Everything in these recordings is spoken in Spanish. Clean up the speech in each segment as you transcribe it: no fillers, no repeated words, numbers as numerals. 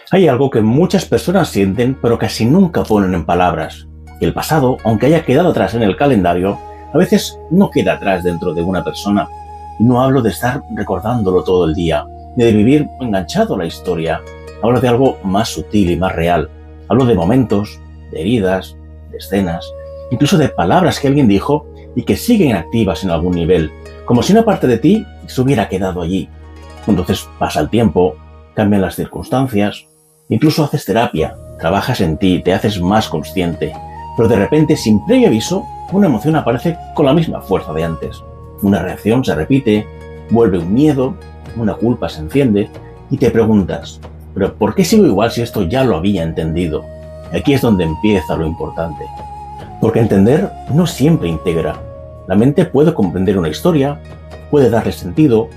Hay algo que muchas personas sienten pero casi nunca ponen en palabras. Y el pasado, aunque haya quedado atrás en el calendario, a veces no queda atrás dentro de una persona. Y no hablo de estar recordándolo todo el día, ni de vivir enganchado a la historia. Hablo de algo más sutil y más real. Hablo de momentos, de heridas, de escenas, incluso de palabras que alguien dijo y que siguen activas en algún nivel, como si una parte de ti se hubiera quedado allí. Entonces pasa el tiempo, cambian las circunstancias, incluso haces terapia, trabajas en ti, te haces más consciente, pero de repente, sin previo aviso, una emoción aparece con la misma fuerza de antes. Una reacción se repite, vuelve un miedo, una culpa se enciende y te preguntas, ¿pero por qué sigo igual si esto ya lo había entendido? Aquí es donde empieza lo importante. Porque entender no siempre integra. La mente puede comprender una historia, puede darle sentido,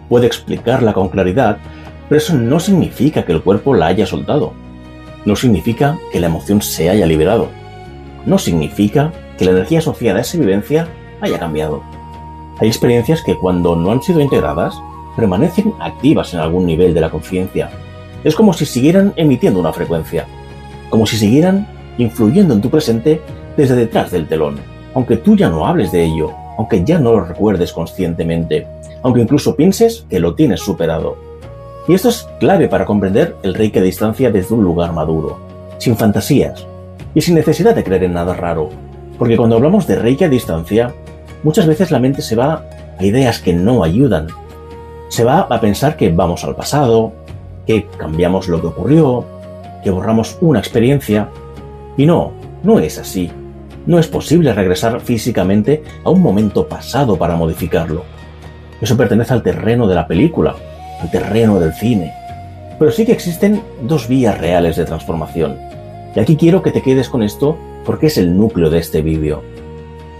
puede explicarla con claridad, pero eso no significa que el cuerpo la haya soltado. No significa que la emoción se haya liberado. No significa que la energía asociada a esa vivencia haya cambiado. Hay experiencias que cuando no han sido integradas, permanecen activas en algún nivel de la conciencia. Es como si siguieran emitiendo una frecuencia, como si siguieran influyendo en tu presente desde detrás del telón, aunque tú ya no hables de ello, aunque ya no lo recuerdes conscientemente, aunque incluso pienses que lo tienes superado. Y esto es clave para comprender el Reiki a distancia desde un lugar maduro, sin fantasías y sin necesidad de creer en nada raro, porque cuando hablamos de Reiki a distancia, muchas veces la mente se va a ideas que no ayudan. Se va a pensar que vamos al pasado, que cambiamos lo que ocurrió, que borramos una experiencia, y no es así. No es posible regresar físicamente a un momento pasado para modificarlo. Eso pertenece al terreno de la película, al terreno del cine. Pero sí que existen dos vías reales de transformación. Y aquí quiero que te quedes con esto porque es el núcleo de este vídeo.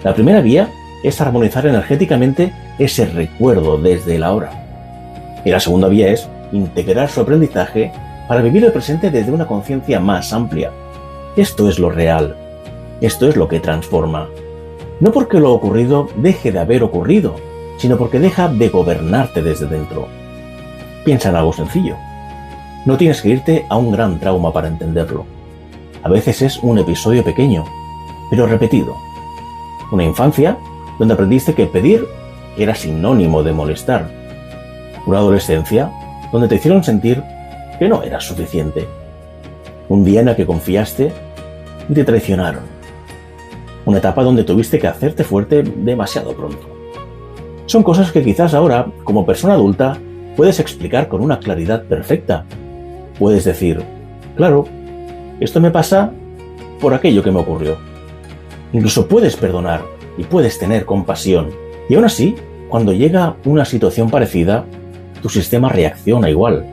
La primera vía es armonizar energéticamente ese recuerdo desde el ahora. Y la segunda vía es integrar su aprendizaje para vivir el presente desde una conciencia más amplia. Esto es lo real. Esto es lo que transforma. No porque lo ocurrido deje de haber ocurrido, sino porque deja de gobernarte desde dentro. Piensa en algo sencillo. No tienes que irte a un gran trauma para entenderlo. A veces es un episodio pequeño, pero repetido. Una infancia donde aprendiste que pedir era sinónimo de molestar. Una adolescencia donde te hicieron sentir que no eras suficiente. Un día en el que confiaste y te traicionaron. Una etapa donde tuviste que hacerte fuerte demasiado pronto. Son cosas que quizás ahora, como persona adulta, puedes explicar con una claridad perfecta. Puedes decir, claro, esto me pasa por aquello que me ocurrió. Incluso puedes perdonar y puedes tener compasión. Y aún así, cuando llega una situación parecida, tu sistema reacciona igual.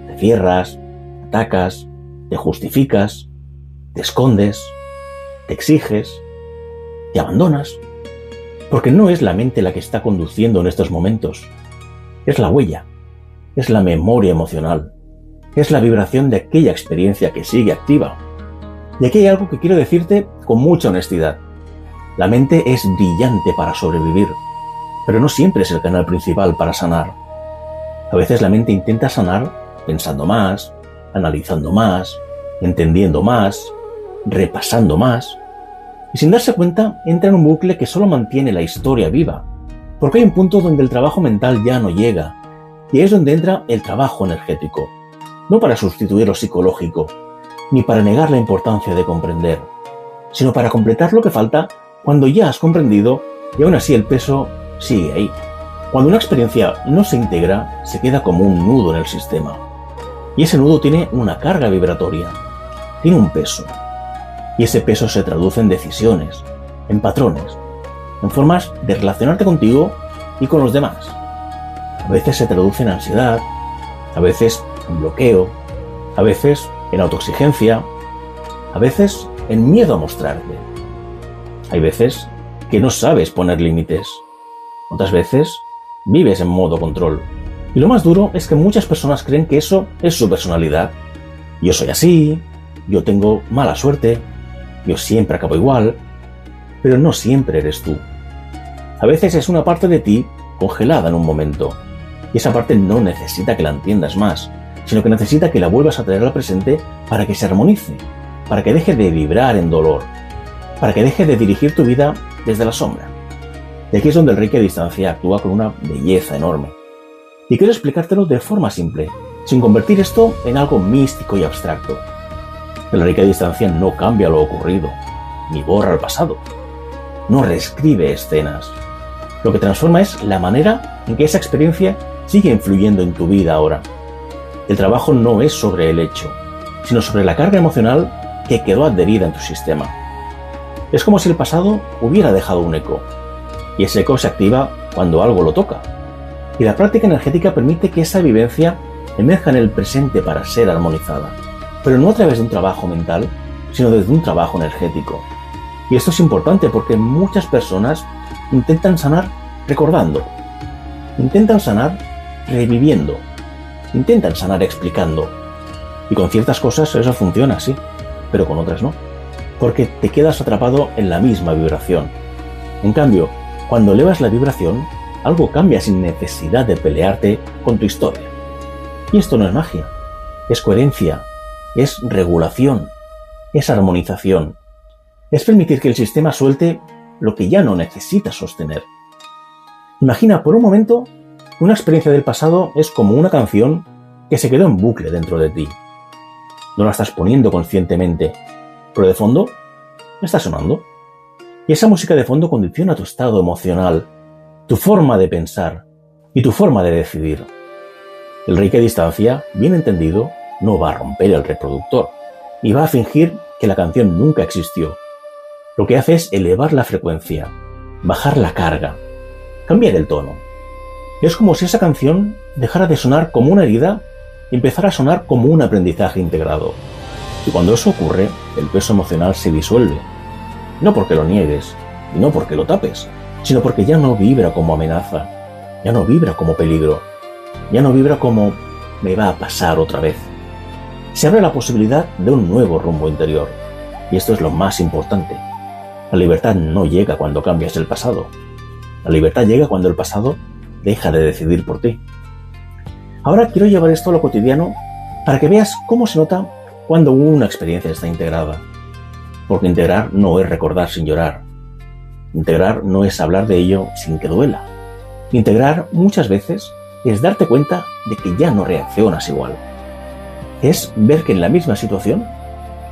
Te cierras, atacas, te justificas, te escondes, te exiges, te abandonas. Porque no es la mente la que está conduciendo en estos momentos. Es la huella, es la memoria emocional, es la vibración de aquella experiencia que sigue activa. Y aquí hay algo que quiero decirte con mucha honestidad. La mente es brillante para sobrevivir, pero no siempre es el canal principal para sanar. A veces la mente intenta sanar pensando más, analizando más, entendiendo más, repasando más, y sin darse cuenta entra en un bucle que solo mantiene la historia viva, porque hay un punto donde el trabajo mental ya no llega, y es donde entra el trabajo energético, no para sustituir lo psicológico, ni para negar la importancia de comprender, sino para completar lo que falta cuando ya has comprendido y aún así el peso sigue ahí. Cuando una experiencia no se integra, se queda como un nudo en el sistema, y ese nudo tiene una carga vibratoria, tiene un peso. Y ese peso se traduce en decisiones, en patrones, en formas de relacionarte contigo y con los demás. A veces se traduce en ansiedad, a veces en bloqueo, a veces en autoexigencia, a veces en miedo a mostrarte. Hay veces que no sabes poner límites, otras veces vives en modo control. Y lo más duro es que muchas personas creen que eso es su personalidad. Yo soy así, yo tengo mala suerte, yo siempre acabo igual, pero no siempre eres tú. A veces es una parte de ti congelada en un momento, y esa parte no necesita que la entiendas más, sino que necesita que la vuelvas a traer al presente para que se armonice, para que deje de vibrar en dolor, para que deje de dirigir tu vida desde la sombra. Y aquí es donde el Reiki a distancia actúa con una belleza enorme. Y quiero explicártelo de forma simple, sin convertir esto en algo místico y abstracto. El Reiki a distancia no cambia lo ocurrido, ni borra el pasado. No reescribe escenas. Lo que transforma es la manera en que esa experiencia sigue influyendo en tu vida ahora. El trabajo no es sobre el hecho, sino sobre la carga emocional que quedó adherida en tu sistema. Es como si el pasado hubiera dejado un eco, y ese eco se activa cuando algo lo toca. Y la práctica energética permite que esa vivencia emerja en el presente para ser armonizada, pero no a través de un trabajo mental, sino desde un trabajo energético. Y esto es importante porque muchas personas intentan sanar recordando, intentan sanar reviviendo, intentan sanar explicando. Y con ciertas cosas eso funciona, sí, pero con otras no, porque te quedas atrapado en la misma vibración. En cambio, cuando elevas la vibración, algo cambia sin necesidad de pelearte con tu historia. Y esto no es magia, es coherencia, es regulación, es armonización, es permitir que el sistema suelte lo que ya no necesita sostener. Imagina por un momento que una experiencia del pasado es como una canción que se quedó en bucle dentro de ti. No la estás poniendo conscientemente, pero de fondo está sonando. Y esa música de fondo condiciona tu estado emocional, tu forma de pensar y tu forma de decidir. El Reiki a distancia, bien entendido, no va a romper el reproductor y va a fingir que la canción nunca existió. Lo que hace es elevar la frecuencia, bajar la carga, cambiar el tono. Es como si esa canción dejara de sonar como una herida y empezara a sonar como un aprendizaje integrado. Y cuando eso ocurre, el peso emocional se disuelve. No porque lo niegues, y no porque lo tapes, sino porque ya no vibra como amenaza, ya no vibra como peligro, ya no vibra como me va a pasar otra vez. Se abre la posibilidad de un nuevo rumbo interior. Y esto es lo más importante. La libertad no llega cuando cambias el pasado. La libertad llega cuando el pasado deja de decidir por ti. Ahora quiero llevar esto a lo cotidiano para que veas cómo se nota cuando una experiencia está integrada. Porque integrar no es recordar sin llorar. Integrar no es hablar de ello sin que duela. Integrar muchas veces es darte cuenta de que ya no reaccionas igual. Es ver que en la misma situación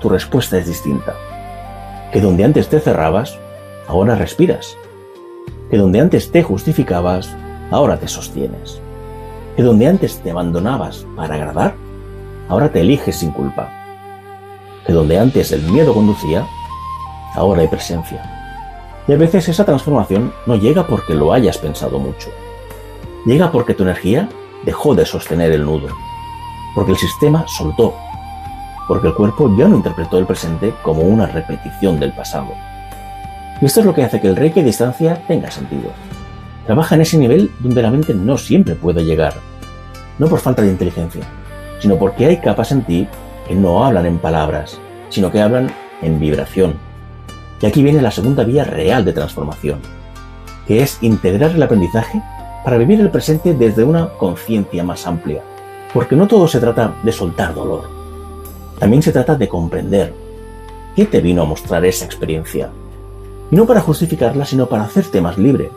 tu respuesta es distinta. Que donde antes te cerrabas, ahora respiras. Que donde antes te justificabas, ahora te sostienes. Que donde antes te abandonabas para agradar, ahora te eliges sin culpa. Que donde antes el miedo conducía, ahora hay presencia. Y a veces esa transformación no llega porque lo hayas pensado mucho. Llega porque tu energía dejó de sostener el nudo. Porque el sistema soltó. Porque el cuerpo ya no interpretó el presente como una repetición del pasado. Y esto es lo que hace que el Reiki a distancia tenga sentido. Trabaja en ese nivel donde la mente no siempre puede llegar. No por falta de inteligencia, sino porque hay capas en ti que no hablan en palabras, sino que hablan en vibración. Y aquí viene la segunda vía real de transformación, que es integrar el aprendizaje para vivir el presente desde una conciencia más amplia. Porque no todo se trata de soltar dolor. También se trata de comprender qué te vino a mostrar esa experiencia. Y no para justificarla, sino para hacerte más libre.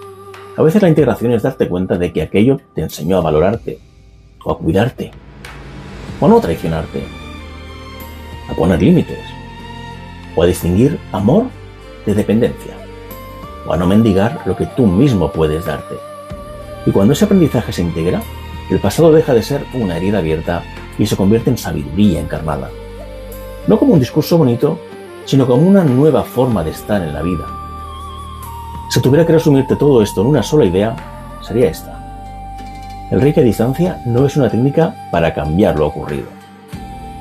A veces la integración es darte cuenta de que aquello te enseñó a valorarte, o a cuidarte, o a no traicionarte, a poner límites, o a distinguir amor de dependencia, o a no mendigar lo que tú mismo puedes darte. Y cuando ese aprendizaje se integra, el pasado deja de ser una herida abierta y se convierte en sabiduría encarnada. No como un discurso bonito, sino como una nueva forma de estar en la vida. Si tuviera que resumirte todo esto en una sola idea, sería esta. El Reiki a distancia no es una técnica para cambiar lo ocurrido.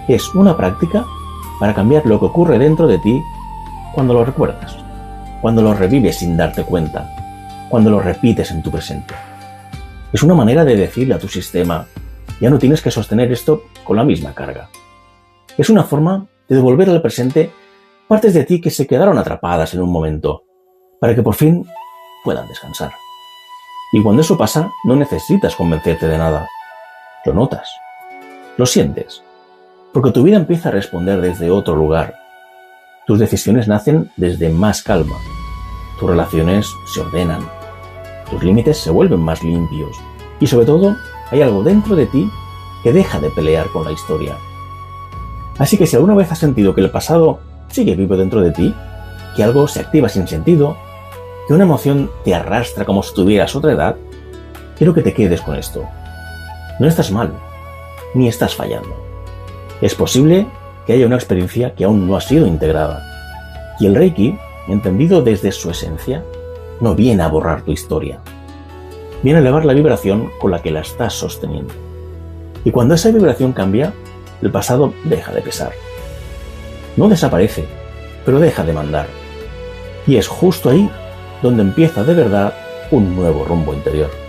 Es una práctica para cambiar lo que ocurre dentro de ti cuando lo recuerdas, cuando lo revives sin darte cuenta, cuando lo repites en tu presente. Es una manera de decirle a tu sistema, ya no tienes que sostener esto con la misma carga. Es una forma de devolver al presente partes de ti que se quedaron atrapadas en un momento, para que por fin puedan descansar. Y cuando eso pasa, no necesitas convencerte de nada. Lo notas. Lo sientes, porque tu vida empieza a responder desde otro lugar. Tus decisiones nacen desde más calma. Tus relaciones se ordenan. Tus límites se vuelven más limpios. Y sobre todo, hay algo dentro de ti que deja de pelear con la historia. Así que si alguna vez has sentido que el pasado sigue vivo dentro de ti, que algo se activa sin sentido, que una emoción te arrastra como si tuvieras otra edad, quiero que te quedes con esto. No estás mal, ni estás fallando. Es posible que haya una experiencia que aún no ha sido integrada. Y el Reiki, entendido desde su esencia, no viene a borrar tu historia. Viene a elevar la vibración con la que la estás sosteniendo. Y cuando esa vibración cambia, el pasado deja de pesar. No desaparece, pero deja de mandar. Y es justo ahí donde empieza de verdad un nuevo rumbo interior.